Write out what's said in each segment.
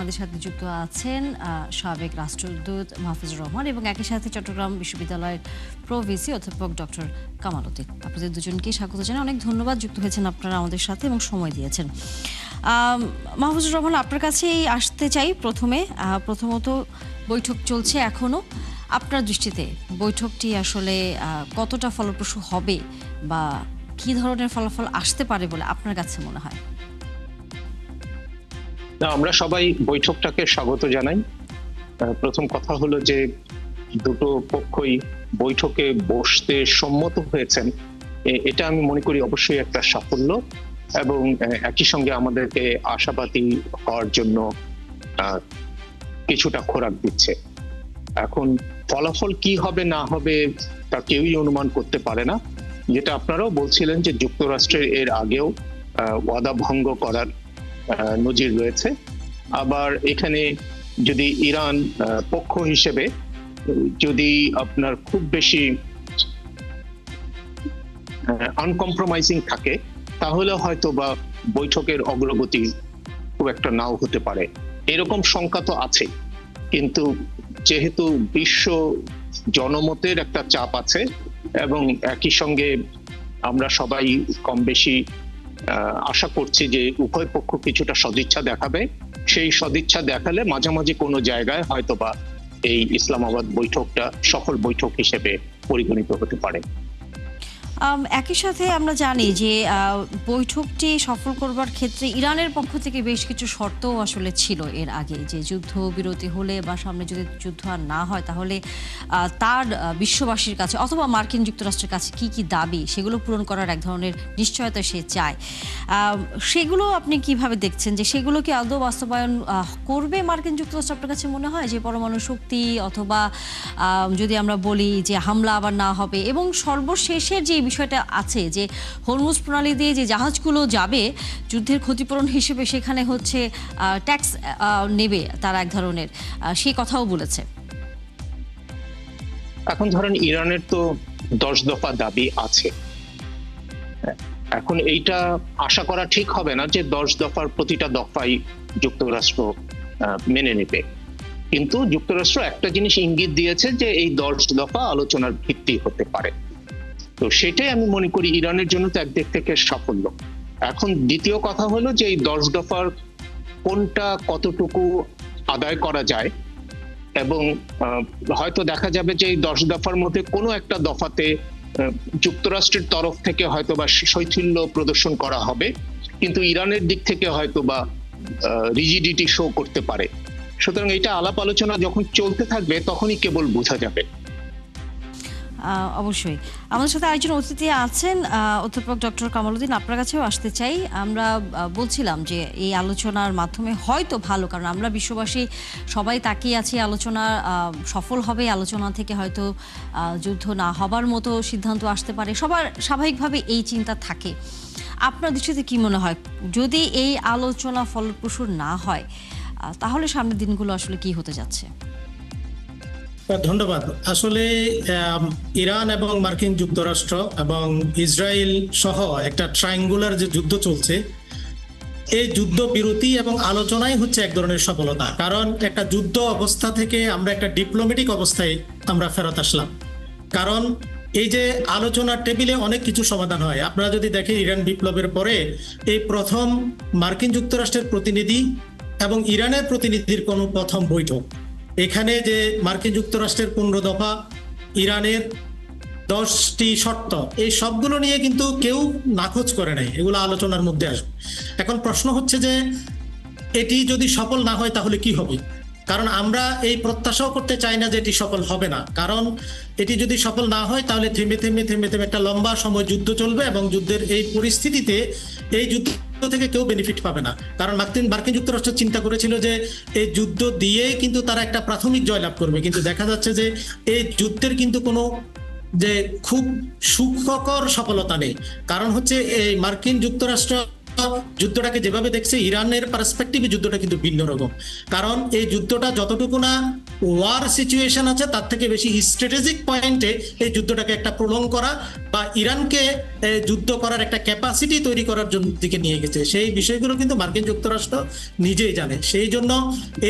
আমাদের সাথে যুক্ত আছেন সাবেক রাষ্ট্রদূত মাহফুজুর রহমান এবং একই সাথে চট্টগ্রাম বিশ্ববিদ্যালয়ের প্রভিসি অধ্যাপক ডক্টর কামাল উদ্দিন। আপনাদের দুজনকে স্বাগত জানাই। অনেক ধন্যবাদ যুক্ত হয়েছেন আপনারা আমাদের সাথে এবং সময় দিয়েছেন। মাহফুজুর রহমান, আপনার কাছেই আসতে চাই। প্রথমত বৈঠক চলছে এখনো, আপনার দৃষ্টিতে বৈঠকটি আসলে কতটা ফলপ্রসূ হবে বা কী ধরনের ফলাফল আসতে পারে বলে আপনার কাছে মনে হয়? আমরা সবাই বৈঠকটাকে স্বাগত জানাই। প্রথম কথা হলো যে দুটো পক্ষই বৈঠকে বসতে সম্মত হয়েছেন, এটা আমি মনে করি অবশ্যই একটা সাফল্য এবং একই সঙ্গে আমাদেরকে আশাবাদী হওয়ার জন্য কিছুটা খোরাক দিচ্ছে। এখন ফলাফল কি হবে না হবে তা কেউই অনুমান করতে পারে না। যেটা আপনারাও বলছিলেন যে যুক্তরাষ্ট্রের এর আগেও ওয়াদা ভঙ্গ করার নজির রয়েছে। আবার এখানে যদি ইরান পক্ষ হিসেবে যদি আপনার খুব বেশি আনকম্প্রোমাইজিং থাকে, তাহলে হয়তো বা বৈঠকের অগ্রগতি খুব একটা নাও হতে পারে, এরকম শঙ্কা তো আছে। কিন্তু যেহেতু বিশ্ব জনমতের একটা চাপ আছে এবং একই সঙ্গে আমরা সবাই কম বেশি আশা করছি যে উভয় পক্ষ কিছুটা সদিচ্ছা দেখাবে, সেই সদিচ্ছা দেখালে মাঝামাঝি কোনো জায়গায় হয়তোবা এই ইসলামাবাদ বৈঠকটা সফল বৈঠক হিসেবে পরিগণিত হতে পারে। একই সাথে আমরা জানি যে বৈঠকটি সফল করবার ক্ষেত্রে ইরানের পক্ষ থেকে বেশ কিছু শর্তও আসলে ছিল এর আগে, যে যুদ্ধবিরতি হলে বা সামনে যদি যুদ্ধ আর না হয় তাহলে তার বিশ্ববাসীর কাছে অথবা মার্কিন যুক্তরাষ্ট্রের কাছে কি কি দাবি সেগুলো পূরণ করার এক ধরনের নিশ্চয়তা সে চায়। সেগুলো আপনি কিভাবে দেখছেন, যে সেগুলো কি আদৌ বাস্তবায়ন করবে মার্কিন যুক্তরাষ্ট্র? আপনার কাছে মনে হয় যে পরমাণু শক্তি অথবা যদি আমরা বলি যে হামলা আবার না হবে, এবং সর্বশেষের যে বিষয়টা আছে যে হরমুজ প্রণালী দিয়ে যে জাহাজগুলো যাবে যুদ্ধের ক্ষতিপূরণ হিসেবে, সেখানে হচ্ছে ট্যাক্স নেবে তারা এক ধরনের, সেই কথাও বলেছে। এখন ধরেন ইরানের তো 10 দফা দাবি আছে। এখন এইটা আশা করা ঠিক হবে না যে 10 দফার প্রতিটা দফাই যুক্তরাষ্ট্র মেনে নেবে, কিন্তু যুক্তরাষ্ট্র একটা জিনিস ইঙ্গিত দিয়েছে যে এই 10 দফা আলোচনার ভিত্তি হতে পারে। তো সেটাই আমি মনে করি ইরানের জন্য তো একদিক থেকে সাফল্য। এখন দ্বিতীয় কথা হলো যে এই 10 দফার কোনটা কতটুকু আদায় করা যায়, এবং হয়তো দেখা যাবে যে এই 10 দফার মধ্যে কোনো একটা দফাতে যুক্তরাষ্ট্রের তরফ থেকে হয়তো বা শৈথিল্য প্রদর্শন করা হবে, কিন্তু ইরানের দিক থেকে হয়তো বা রিজিডিটি শো করতে পারে। সুতরাং এটা আলাপ আলোচনা যখন চলতে থাকবে তখনই কেবল বোঝা যাবে। অবশ্যই আমাদের সাথে আরেকজন অতিথি আছেন, অধ্যাপক ডক্টর কামাল উদ্দিন, আপনার কাছেও আসতে চাই। আমরা বলছিলাম যে এই আলোচনার মাধ্যমে হয়তো ভালো, কারণ আমরা বিশ্ববাসী সবাই তাকিয়ে আছি আলোচনা সফল হবে, আলোচনা থেকে হয়তো যুদ্ধ না হবার মতো সিদ্ধান্ত আসতে পারে, সবার স্বাভাবিকভাবে এই চিন্তা থাকে। আপনার দৃষ্টিতে কি মনে হয়, যদি এই আলোচনা ফলপ্রসূ না হয় তাহলে সামনের দিনগুলো আসলে কি হতে যাচ্ছে? ধন্যবাদ। আসলে ইরান এবং মার্কিন যুক্তরাষ্ট্র এবং ইসরায়েল সহ একটা ট্রায়াঙ্গুলার যে যুদ্ধ চলছে, এই যুদ্ধ বিরতি এবং আলোচনাই হচ্ছে এক ধরনের সফলতা। কারণ একটা যুদ্ধ অবস্থা থেকে আমরা একটা ডিপ্লোম্যাটিক অবস্থায় আমরা ফেরত আসলাম। কারণ এই যে আলোচনার টেবিলে অনেক কিছু সমাধান হয়। আপনারা যদি দেখেন ইরান বিপ্লবের পরে এই প্রথম মার্কিন যুক্তরাষ্ট্রের প্রতিনিধি এবং ইরানের প্রতিনিধির কোনো প্রথম বৈঠক। এখানে যে মার্কিন যুক্তরাষ্ট্রের 15 দফা, ইরানের 10টি শর্ত, এই সবগুলো নিয়ে কিন্তু কেউ নাকচ করে নাই, এগুলো আলোচনার মধ্যে আসবে। এখন প্রশ্ন হচ্ছে যে এটি যদি সফল না হয় তাহলে কি হবে? কারণ আমরা এই প্রত্যাশাও করতে চাই না যে এটি সফল হবে না, কারণ এটি যদি সফল না হয় তাহলে থেমে থেমে থেমে থেমে একটা লম্বা সময় যুদ্ধ চলবে এবং যুদ্ধের এই পরিস্থিতিতে এই যুদ্ধ থেকে কেউ বেনিফিট পাবে না। কারণ মার্কিন যুক্তরাষ্ট্র চিন্তা করেছিল যে এই যুদ্ধ দিয়ে কিন্তু তারা একটা প্রাথমিক জয়লাভ করবে, কিন্তু দেখা যাচ্ছে যে এই যুদ্ধের কিন্তু কোনো যে খুব সুখকর সফলতা নেই। কারণ হচ্ছে এই মার্কিন যুক্তরাষ্ট্র যুদ্ধটাকে যেভাবে দেখছে, ইরানের পার্সপেক্টিভে যুদ্ধটা কিন্তু ভিন্ন রকম। কারণ এই যুদ্ধটা যতটুকু না ওয়ার সিচুয়েশন আছে, তার থেকে বেশি স্ট্র্যাটেজিক পয়েন্টে এই যুদ্ধটাকে একটা প্রলং করা বা ইরানকে যুদ্ধ করার একটা ক্যাপাসিটি তৈরি করার জন্য দিকে নিয়ে গেছে, সেই বিষয়গুলো কিন্তু মার্কিন যুক্তরাষ্ট্র নিজেই জানে। সেই জন্য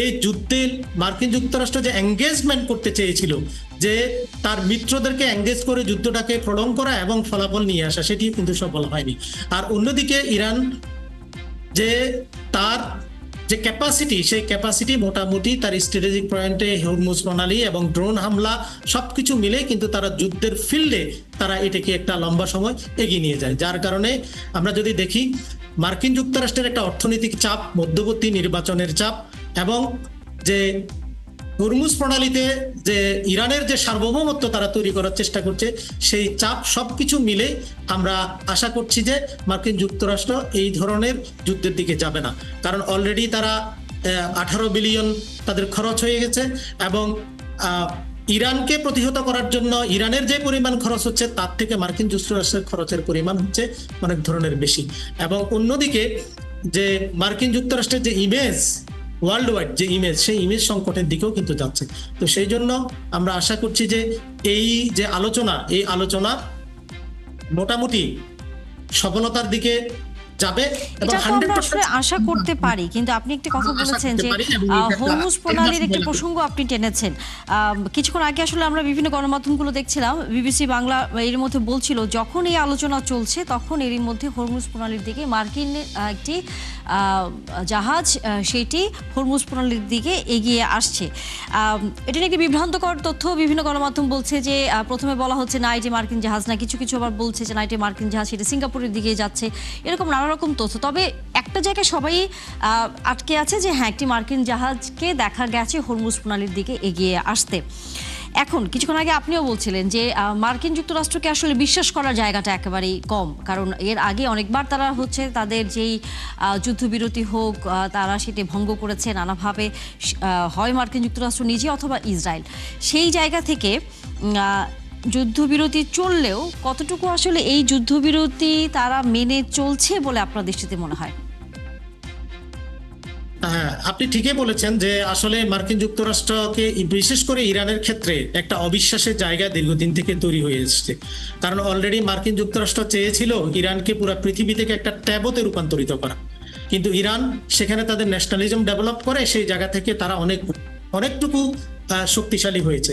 এই যুদ্ধে মার্কিন যুক্তরাষ্ট্র যে এঙ্গেজমেন্ট করতে চেয়েছিল, যে তার মিত্রদেরকে এঙ্গেজ করে যুদ্ধটাকে প্রলং করা এবং ফলাফল নিয়ে আসা, সেটি কিন্তু সফল হয়নি। আর অন্যদিকে ইরান যে তার যে ক্যাপাসিটি, সেই ক্যাপাসিটি মোটামুটি তার স্ট্র্যাটেজিক পয়েন্টে হরমুজ প্রণালী এবং ড্রোন হামলা সবকিছু মিলে কিন্তু তারা যুদ্ধের ফিল্ডে তারা এটাকে একটা লম্বা সময় এগিয়ে নিয়ে যায়। যার কারণে আমরা যদি দেখি মার্কিন যুক্তরাষ্ট্রের একটা অর্থনৈতিক চাপ, মধ্যবর্তী নির্বাচনের চাপ এবং যে হরমুজ প্রণালীতে যে ইরানের যে সার্বভৌমত্ব তারা তৈরি করার চেষ্টা করছে, সেই চাপ সবকিছু মিলে আমরা আশা করছি যে মার্কিন যুক্তরাষ্ট্র এই ধরনের যুদ্ধের দিকে যাবে না। কারণ অলরেডি তারা 18 বিলিয়ন তাদের খরচ হয়ে গেছে এবং ইরানকে প্রতিহত করার জন্য ইরানের যে পরিমাণ খরচ হচ্ছে তার থেকে মার্কিন যুক্তরাষ্ট্রের খরচের পরিমাণ হচ্ছে অনেক ধরনের বেশি। এবং অন্যদিকে যে মার্কিন যুক্তরাষ্ট্রের যে ইমেজ, ওয়ার্ল্ড ওয়াইড যে ইমেজ, সেই ইমেজ সংকটের দিকেও কিন্তু যাচ্ছে। তো সেই জন্য আমরা আশা করছি যে এই যে আলোচনা, এই আলোচনা মোটামুটি সফলতার দিকে যাবে এবং এটা তো আমরা আসলে আশা করতে পারি। কিন্তু আপনি একটা কথা বলেছেন যে হরমুজ প্রণালীর একটা প্রসঙ্গ আপনি টেনেছেন। কিছুক্ষণ আগে আসলে আমরা বিভিন্ন গণমাধ্যমগুলো দেখছিলাম, বিবিসি বাংলা এর মধ্যে বলছিল যখন এই আলোচনা চলছে তখন এরই মধ্যে হরমুজ প্রণালীর দিকে মার্কিন একটি জাহাজ সেটি হরমুজ প্রণালীর দিকে এগিয়ে আসছে। এটা নিয়ে একটি বিভ্রান্তকর তথ্য বিভিন্ন গণমাধ্যম বলছে যে প্রথমে বলা হচ্ছে না এটি মার্কিন জাহাজ না, কিছু কিছু আবার বলছে যে না এটি মার্কিন জাহাজ, সেটা সিঙ্গাপুরের দিকে যাচ্ছে, এরকম নানা রকম তথ্য। তবে একটা জায়গায় সবাই আটকে আছে যে হ্যাঁ একটি মার্কিন জাহাজকে দেখা গেছে হরমুজ প্রণালীর দিকে এগিয়ে আসতে। এখন কিছুক্ষণ আগে আপনিও বলছিলেন যে মার্কিন যুক্তরাষ্ট্রকে আসলে বিশ্বাস করার জায়গাটা একেবারেই কম, কারণ এর আগে অনেকবার তারা হচ্ছে তাদের যেই যুদ্ধবিরতি হোক তারা সেটি ভঙ্গ করেছে নানাভাবে, হয় মার্কিন যুক্তরাষ্ট্র নিজে অথবা ইসরায়েল। সেই জায়গা থেকে যুদ্ধবিরতি চললেও কতটুকু আসলে এই যুদ্ধবিরতি তারা মেনে চলছে বলে আপনার দৃষ্টিতে মনে হয়? হ্যাঁ, আপনি ঠিকই বলেছেন যে আসলে মার্কিন যুক্তরাষ্ট্রকে বিশেষ করে ইরানের ক্ষেত্রে একটা অবিশ্বাসের জায়গা দীর্ঘদিন থেকে তৈরি হয়ে এসেছে। কারণ অলরেডি মার্কিন যুক্তরাষ্ট্র চেয়েছিল ইরানকে পুরো পৃথিবী থেকে একটা ট্যাবতে রূপান্তরিত করা, কিন্তু ইরান সেখানে তাদের ন্যাশনালিজম ডেভেলপ করে সেই জায়গা থেকে তারা অনেকটুকু শক্তিশালী হয়েছে।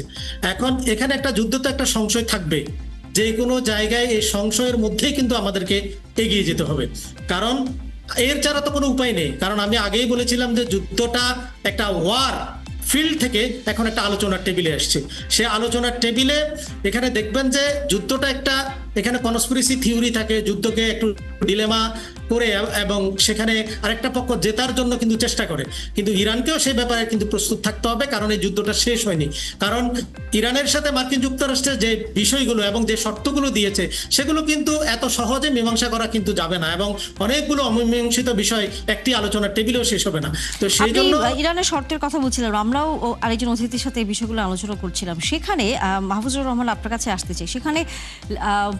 এখন এখানে একটা যুদ্ধ তো একটা সংশয় থাকবে, যে কোনো জায়গায় এই সংশয়ের মধ্যেই কিন্তু আমাদেরকে এগিয়ে যেতে হবে, কারণ এর ছাড়া তো কোনো উপায় নেই। কারণ আমি আগেই বলেছিলাম যে যুদ্ধটা একটা ওয়ার ফিল্ড থেকে এখন একটা আলোচনার টেবিলে আসছে। সে আলোচনার টেবিলে এখানে দেখবেন যে যুদ্ধটা একটা, এখানে কনস্পিরেসি থিওরি থাকে, যুদ্ধকে একটু ডিলেমা করে এবং সেখানে আরেকটা পক্ষ জেতার জন্য কিন্তু চেষ্টা করে, কিন্তু ইরানকেও সেই ব্যাপারে কিন্তু প্রস্তুত থাকতে হবে, কারণ এই যুদ্ধটা শেষ হয়নি। কারণ ইরানের সাথে মার্কিন যুক্তরাষ্ট্রের যে বিষয়গুলো এবং যে শর্তগুলো দিয়েছে সেগুলো কিন্তু এত সহজে মীমাংসা করা কিন্তু যাবে না, এবং অনেকগুলো অমীমাংসিত বিষয় একটি আলোচনার টেবিলেও শেষ হবে না। তো সেই জন্য ইরানের শর্তের কথা বলছিলাম, আমরাও আরেকজন অতিথির সাথে এই বিষয়গুলো আলোচনা করছিলাম। সেখানে মাহফুজুর রহমান আপনার কাছে আসতে চাই, সেখানে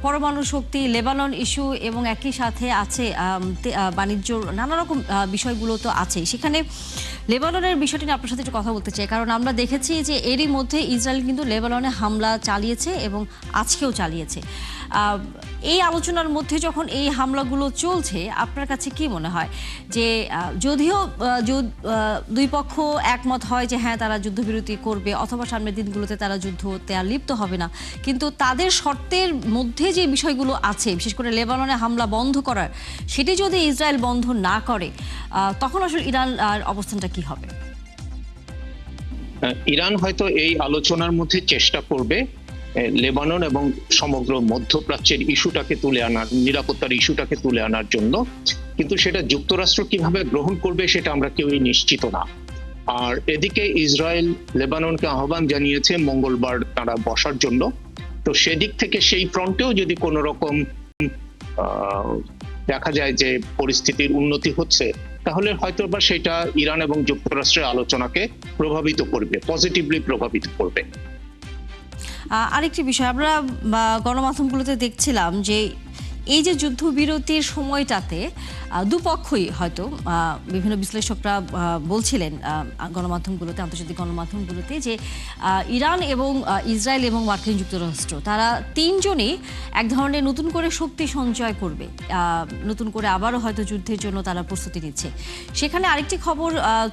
পরমাণু শক্তি, লেবানন ইস্যু এবং একই সাথে আছে বাণিজ্য, নানা রকম বিষয়গুলো তো আছে। সেখানে লেবাননের বিষয়টি নিয়ে আপনার সাথে একটু কথা বলতে চাই, কারণ আমরা দেখেছি যে এরই মধ্যে ইসরায়েল কিন্তু লেবাননে হামলা চালিয়েছে এবং আজকেও চালিয়েছে। এই আলোচনার মধ্যে যখন এই হামলাগুলো চলছে, আপনার কাছে কি মনে হয় যে যদিও দুই পক্ষ একমত হয় যে হ্যাঁ তারা যুদ্ধবিরতি করবে অথবা সামনের দিনগুলোতে তারা যুদ্ধতে আর লিপ্ত হবে না, কিন্তু তাদের শর্তের মধ্যে যে বিষয়গুলো আছে, বিশেষ করে লেবাননে হামলা বন্ধ করার, সেটি যদি ইসরায়েল বন্ধ না করে তখন আসলে ইরান অবস্থানটা কি হবে? ইরান হয়তো এই আলোচনার মধ্যে চেষ্টা করবে লেবানন এবং সমগ্র মধ্যপ্রাচ্যের ইস্যুটাকে তুলে আনার, নিরাপত্তার ইস্যুটাকে তুলে আনার জন্য, কিন্তু সেটা যুক্তরাষ্ট্র কিভাবে গ্রহণ করবে সেটা আমরা কেউই নিশ্চিত না। আর এদিকে ইসরায়েল লেবাননকে আহ্বান জানিয়েছে মঙ্গলবার তারা বসার জন্য। তো সেদিক থেকে সেই ফ্রন্টেও যদি কোনো রকম দেখা যায় যে পরিস্থিতির উন্নতি হচ্ছে, তাহলে হয়তো বা সেটা ইরান এবং যুক্তরাষ্ট্রের আলোচনাকে প্রভাবিত করবে, পজিটিভলি প্রভাবিত করবে। আরেকটি বিষয় আমরা গণমাধ্যমগুলোতে দেখছিলাম যে এই যে যুদ্ধবিরতির সময়টাতে দুপক্ষই হয়তো বিভিন্ন বিশ্লেষকরা বলছিলেন গণমাধ্যমগুলোতে, আন্তর্জাতিক গণমাধ্যমগুলোতে, যে ইরান এবং ইসরায়েল এবং মার্কিন যুক্তরাষ্ট্র তারা তিনজনই এক ধরনের নতুন করে শক্তি সঞ্চয় করবে, নতুন করে আবারও হয়তো যুদ্ধের জন্য তারা প্রস্তুতি নিচ্ছে। সেখানে আরেকটি খবর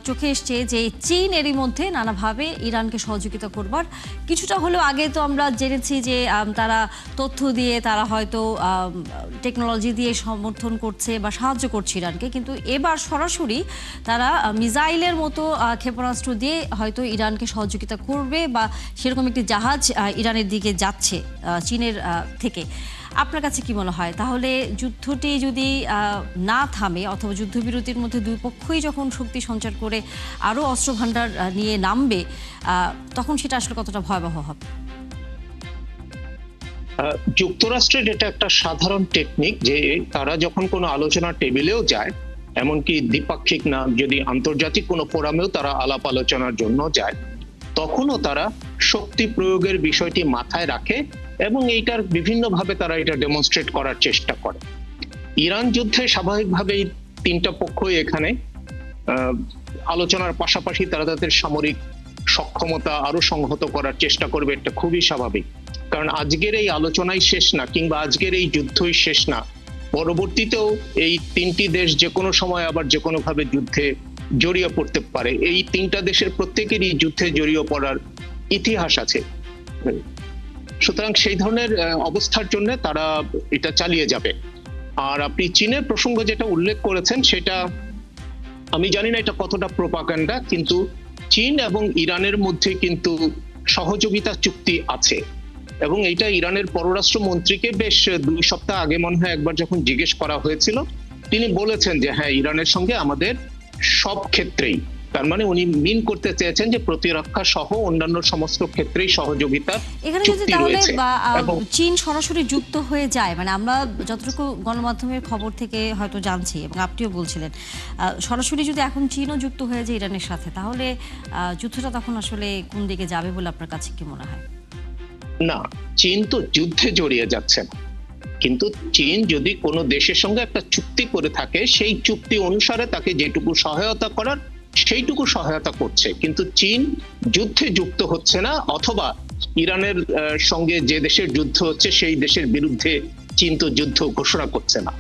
চোখে এসছে যে চীন এরই মধ্যে নানাভাবে ইরানকে সহযোগিতা করবার কিছুটা হলেও, আগে তো আমরা জেনেছি যে তারা তথ্য দিয়ে, তারা হয়তো টেকনোলজি দিয়ে সমর্থন করছে বা সাহায্য করছে ইরানকে, কিন্তু এবার সরাসরি তারা মিসাইলের মতো ক্ষেপণাস্ত্র দিয়ে হয়তো ইরানকে সহযোগিতা করবে, বা সেরকম একটি জাহাজ ইরানের দিকে যাচ্ছে চীনের থেকে। আপনার কাছে কি মনে হয়, তাহলে যুদ্ধটি যদি না থামে অথবা যুদ্ধবিরতির মধ্যে দুই পক্ষই যখন শক্তি সঞ্চার করে আরও অস্ত্রভান্ডার নিয়ে নামবে, তখন সেটা আসলে কতটা ভয়াবহ হবে? যুক্তরাষ্ট্রের এটা একটা সাধারণ টেকনিক যে তারা যখন কোনো আলোচনা টেবিলেও যায়, এমনকি দ্বিপাক্ষিক না, যদি আন্তর্জাতিক কোনো ফোরামেও তারা আলাপ আলোচনার জন্য যায়, তখনও তারা শক্তি প্রয়োগের বিষয়টি মাথায় রাখে এবং এইটার বিভিন্নভাবে তারা এটা ডেমনস্ট্রেট করার চেষ্টা করে। ইরান যুদ্ধে স্বাভাবিকভাবেই তিনটা পক্ষই এখানে আলোচনার পাশাপাশি তারা তাদের সামরিক সক্ষমতা আরো সংহত করার চেষ্টা করবে, এটা খুবই স্বাভাবিক। কারণ আজকের এই আলোচনাই শেষ না, কিংবা আজকের এই যুদ্ধই শেষ না, পরবর্তীতেও এই তিনটি দেশ যে কোনো সময় আবার যে কোনো ভাবে যুদ্ধে জড়িয়ে পড়তে পারে। এই তিনটা দেশের প্রত্যেকেরই যুদ্ধে জড়িয়ে পড়ার ইতিহাস আছে, সুতরাং সেই ধরনের অবস্থার জন্য তারা এটা চালিয়ে যাবে। আর আপনি চীনের প্রসঙ্গ যেটা উল্লেখ করেছেন, সেটা আমি জানি না এটা কতটা প্রোপাগান্ডা, কিন্তু চীন এবং ইরানের মধ্যে কিন্তু সহযোগিতা চুক্তি আছে, এবং এটা ইরানের পররাষ্ট্র মন্ত্রীকে বেশ 2 সপ্তাহ আগে মনে হয় একবার যখন জিজ্ঞেস করা হয়েছিল, তিনি বলেছেন যে হ্যাঁ, ইরানের সঙ্গে আমাদের সব ক্ষেত্রেই, তার মানে উনি মিন করতে চেয়েছেন যে প্রতিরক্ষা সহ অন্যান্য সমস্ত ক্ষেত্রেই সহযোগিতা এখানে যদি তাহলে চীন সরাসরি যুক্ত হয়ে যায়, মানে আমরা যতটুকু গণমাধ্যমের খবর থেকে হয়তো জানছি এবং আপনিও বলছিলেন, সরাসরি যদি এখন চীনও যুক্ত হয়ে যায় ইরানের সাথে, তাহলে যুদ্ধটা তখন আসলে কোন দিকে যাবে বলে আপনার কাছে কি মনে হয়? না, চীন তো যুদ্ধে জড়িয়ে যাচ্ছে না, কিন্তু চীন যদি কোনো দেশের সঙ্গে একটা চুক্তি করে থাকে, সেই চুক্তি অনুসারে তাকে যেটুকু সহায়তা করার সেইটুকু সহায়তা করছে, কিন্তু চীন যুদ্ধে যুক্ত হচ্ছে না, অথবা ইরানের সঙ্গে যে দেশের যুদ্ধ হচ্ছে সেই দেশের বিরুদ্ধে চীন তো যুদ্ধ ঘোষণা করছে না।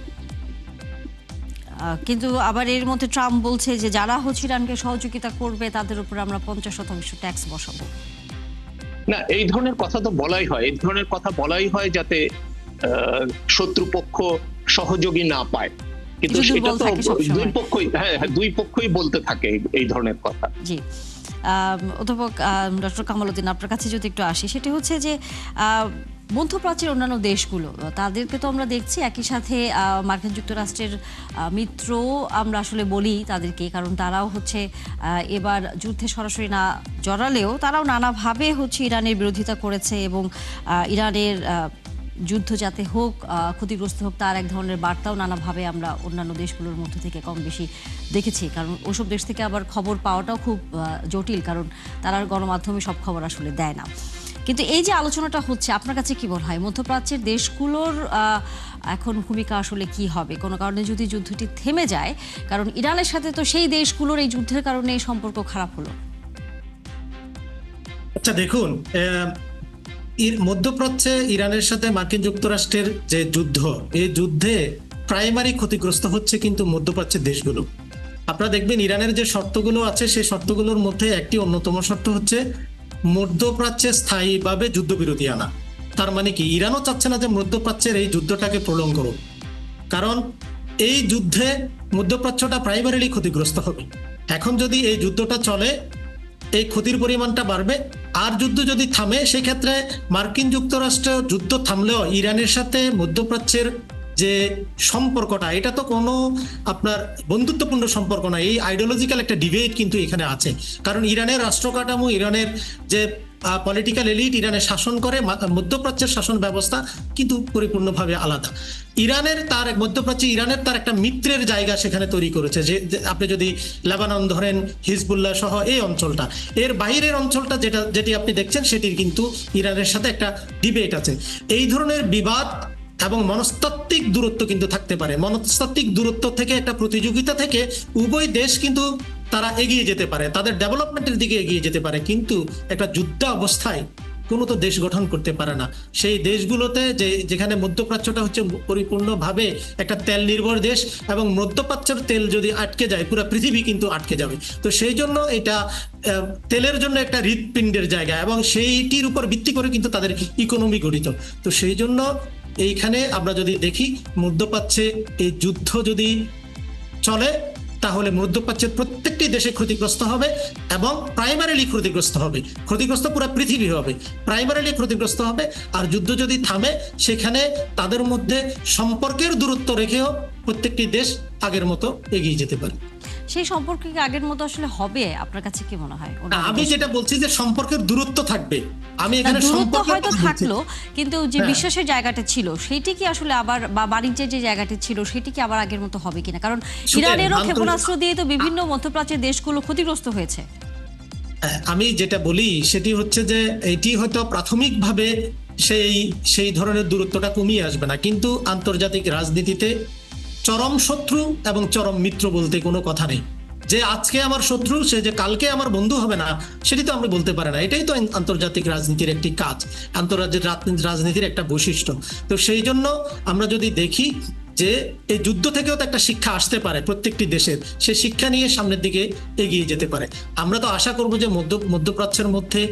কিন্তু আবার এর মধ্যে ট্রাম্প বলছে যে যারা হচ্ছে ইরানকে সহযোগিতা করবে তাদের উপর আমরা 50% ট্যাক্স বসাবো। না, এই ধরনের কথা তো বলাই হয়, এই ধরনের কথা বলাই হয় যাতে শত্রুপক্ষ সহযোগী না পায়, কিন্তু সেটা তো দুই পক্ষই বলতে থাকে এই ধরনের কথা। জি, অধ্যাপক ডক্টর কামাল উদ্দিন, আপনার কাছে যদি একটু আসি, সেটা হচ্ছে যে মধ্যপ্রাচ্যের অন্যান্য দেশগুলো, তাদেরকে তো আমরা দেখছি একই সাথে মার্কিন যুক্তরাষ্ট্রের মিত্র আমরা আসলে বলি তাদেরকে, কারণ তারাও হচ্ছে এবার যুদ্ধে সরাসরি না জড়ালেও তারাও নানাভাবে হচ্ছে ইরানের বিরোধিতা করেছে, এবং ইরানের যুদ্ধ যাতে হোক, ক্ষতিগ্রস্ত হোক, তার এক ধরনের বার্তাও নানাভাবে আমরা অন্যান্য দেশগুলোর মধ্য থেকে কম বেশি দেখেছি। কারণ ওসব দেশ থেকে আবার খবর পাওয়াটাও খুব জটিল, কারণ তারা গণমাধ্যমে সব খবর আসলে দেয় না। কিন্তু এই যে আলোচনাটা হচ্ছে, আপনার কাছে কি মনে হয় মধ্যপ্রাচ্যের দেশগুলোর এখন ভূমিকা আসলে কি হবে? কোনো কারণে যদি যুদ্ধটি থেমে যায়, কারণ ইরানের সাথে তো সেই দেশগুলোর এই যুদ্ধের কারণে সম্পর্ক খারাপ হলো। আচ্ছা দেখুন, মধ্যপ্রাচ্যে ইরানের সাথে মার্কিন যুক্তরাষ্ট্রের যে যুদ্ধ, এই যুদ্ধে প্রাইমারি ক্ষতিগ্রস্ত হচ্ছে কিন্তু মধ্যপ্রাচ্যের দেশগুলো। আপনারা দেখবেন ইরানের যে শর্তগুলো আছে, সেই শর্তগুলোর মধ্যে একটি অন্যতম শর্ত হচ্ছে মধ্যপ্রাচ্যে স্থায়ীভাবে যুদ্ধবিরতি আনা। তার মানে কি, ইরানও চাচ্ছে না যে মধ্যপ্রাচ্যের এই যুদ্ধটাকে প্রলং করুক, কারণ এই যুদ্ধে মধ্যপ্রাচ্যটা প্রাইমারিলি ক্ষতিগ্রস্ত হবে। এখন যদি এই যুদ্ধটা চলে, এই ক্ষতির পরিমাণটা বাড়বে। আর যুদ্ধ যদি থামে, সেক্ষেত্রে মার্কিন যুক্তরাষ্ট্র যুদ্ধ থামলেও ইরানের সাথে মধ্যপ্রাচ্যের যে সম্পর্কটা, এটা তো কোনো আপনার বন্ধুত্বপূর্ণ সম্পর্ক না, এই আইডিওলজিক্যাল একটা ডিবেট কিন্তু এখানে আছে। কারণ ইরানের রাষ্ট্র কাঠামো, ইরানের যে পলিটিক্যাল এলিট ইরানে শাসন করে, মধ্যপ্রাচ্যের শাসন ব্যবস্থা কিন্তু পরিপূর্ণভাবে আলাদা। মধ্যপ্রাচ্যে ইরানের তার একটা মিত্রের জায়গা সেখানে তৈরি করেছে, যে আপনি যদি লেবানন ধরেন, হিজবুল্লাহ সহ এই অঞ্চলটা, এর বাইরের অঞ্চলটা যেটি আপনি দেখছেন, সেটির কিন্তু ইরানের সাথে একটা ডিবেট আছে। এই ধরনের বিবাদ এবং মনস্তাত্ত্বিক দূরত্ব কিন্তু থাকতে পারে। মনস্তাত্ত্বিক দূরত্ব থেকে একটা প্রতিযোগিতা থেকে উভয় দেশ কিন্তু তারা এগিয়ে যেতে পারে, তাদের ডেভেলপমেন্টের দিকে এগিয়ে যেতে পারে, কিন্তু একটা যুদ্ধ অবস্থায় কোনো তো দেশ গঠন করতে পারে না। সেই দেশগুলোতে যেখানে মধ্যপ্রাচ্যটা হচ্ছে পরিপূর্ণভাবে একটা তেল নির্ভর দেশ, এবং মধ্যপ্রাচ্যের তেল যদি আটকে যায় পুরো পৃথিবী কিন্তু আটকে যাবে। তো সেই জন্য এটা তেলের জন্য একটা হৃৎপিণ্ডের জায়গা, এবং সেইটির উপর ভিত্তি করে কিন্তু তাদের ইকোনমি গঠিত। তো সেই জন্য এইখানে আমরা যদি দেখি মধ্যপ্রাচ্যে এই যুদ্ধ যদি চলে তাহলে মধ্যপ্রাচ্যের প্রত্যেকটি দেশে ক্ষতিগ্রস্ত হবে, এবং প্রাইমারিলি ক্ষতিগ্রস্ত পুরো পৃথিবী হবে, প্রাইমারিলি ক্ষতিগ্রস্ত হবে। আর যুদ্ধ যদি থামে সেখানে তাদের মধ্যে সম্পর্কের দূরত্ব রেখেও প্রত্যেকটি দেশ আগের মতো এগিয়ে যেতে পারে। সেই সম্পর্ক কি আগের মতো আসলে হবে আপনার কাছে কি মনে হয়? আমি যেটা বলছি যে সম্পর্কের দূরত্ব থাকবে, আমি এখানে দূরত্ব হয়তো সম্পর্ক থাকলো, কিন্তু যে বিশ্বাসের জায়গাটা ছিল সেটি কি আসলে আবার, বা বাণিজ্যের যে জায়গাটা ছিল সেটি কি আবার আগের মতো হবে কিনা? কারণ ইরানেরও ক্ষেপণাস্ত্র দিয়ে তো বিভিন্ন মধ্যপ্রাচ্যের দেশগুলো ক্ষতিগ্রস্ত হয়েছে। আমি যেটা বলি সেটি হচ্ছে যে এটি হয়তো প্রাথমিকভাবে সেই ধরনের দূরত্বটা কমিয়ে আসবে না, কিন্তু আন্তর্জাতিক রাজনীতিতে চরম শত্রু এবং চরম মিত্র বলতে কোনো কথা নেই। যে আজকে আমার শত্রু সে যে কালকে আমার বন্ধু হবে না, সেটি তো আমরা বলতে পারি না। এটাই তো আন্তর্জাতিক রাজনীতির একটি কাজ, আন্তর্জাতিক রাজনীতির একটা বৈশিষ্ট্য। তো সেই জন্য আমরা যদি দেখি যে এই যুদ্ধ থেকেও তো একটা শিক্ষা আসতে পারে প্রত্যেকটি দেশের, সে শিক্ষা নিয়ে সামনের দিকে এগিয়ে যেতে পারে। আমরা তো আশা করব যে মধ্যপ্রাচ্যের মধ্যে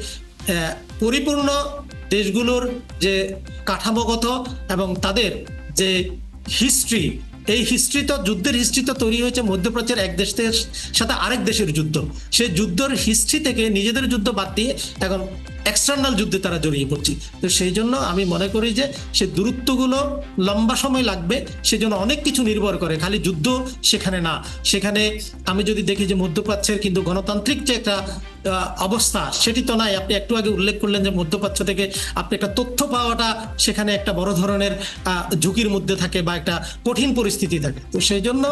পরিপূর্ণ দেশগুলোর যে কাঠামোগত এবং তাদের যে হিস্ট্রি, এই হিস্ট্রি তো যুদ্ধের হিস্ট্রি তো তৈরি হয়েছে মধ্যপ্রাচ্যের এক দেশের সাথে আরেক দেশের যুদ্ধ। সেই যুদ্ধের হিস্ট্রি থেকে নিজেদের যুদ্ধ বাদ দিয়ে এখন এক্সটার্নাল যুদ্ধে তারা জড়িয়ে পড়ছে। তো সেই জন্য আমি মনে করি যে সে দূরত্বগুলো লম্বা সময় লাগবে, সেজন্য অনেক কিছু নির্ভর করে, খালি যুদ্ধ সেখানে না। সেখানে আমি যদি দেখি যে মধ্যপ্রাচ্যের কিন্তু গণতান্ত্রিক যে একটা অবস্থা সেটি তো নাই। আপনি একটু আগে উল্লেখ করলেন যে মধ্যপ্রাচ্য থেকে আপনি একটা তথ্য পাওয়াটা সেখানে একটা বড় ধরনের ঝুঁকির মধ্যে থাকে বা একটা কঠিন পরিস্থিতি থাকে। তো সেই জন্য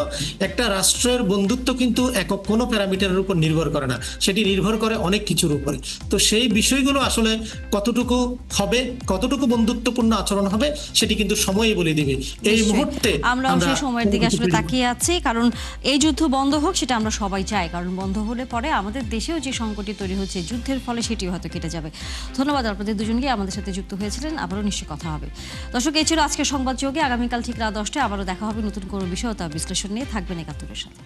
একটা রাষ্ট্রের বন্ধুত্ব কিন্তু একক কোনো প্যারামিটারের উপর নির্ভর করে না, সেটি নির্ভর করে অনেক কিছুর উপরে। তো সেই বিষয়গুলো আসলে কতটুকু হবে, কতটুকু বন্ধুত্বপূর্ণ আচরণ হবে, সেটি কিন্তু সময়ই বলে দিবে। এই মুহূর্তে আমরা সেই সময়ের দিকে আসলে তাকিয়ে আছি, কারণ এই যুদ্ধ বন্ধ হোক সেটা আমরা সবাই চাই, কারণ বন্ধ হলে পরে আমাদের দেশেও যে সংকটটি তৈরি হচ্ছে যুদ্ধের ফলে সেটিও হয়তো কেটে যাবে। ধন্যবাদ আপনাদের দুজনকে আমাদের সাথে যুক্ত হয়েছিলেন, আবারও নিশ্চয়ই কথা হবে। দর্শক, এই ছিল আজকের সংবাদ যোগে। আগামীকাল ঠিক রাত 10টায় আবারও দেখা হবে নতুন কোনো বিষয় ও তার বিশ্লেষণ নিয়ে। থাকবেন ৭১-এর সাথে।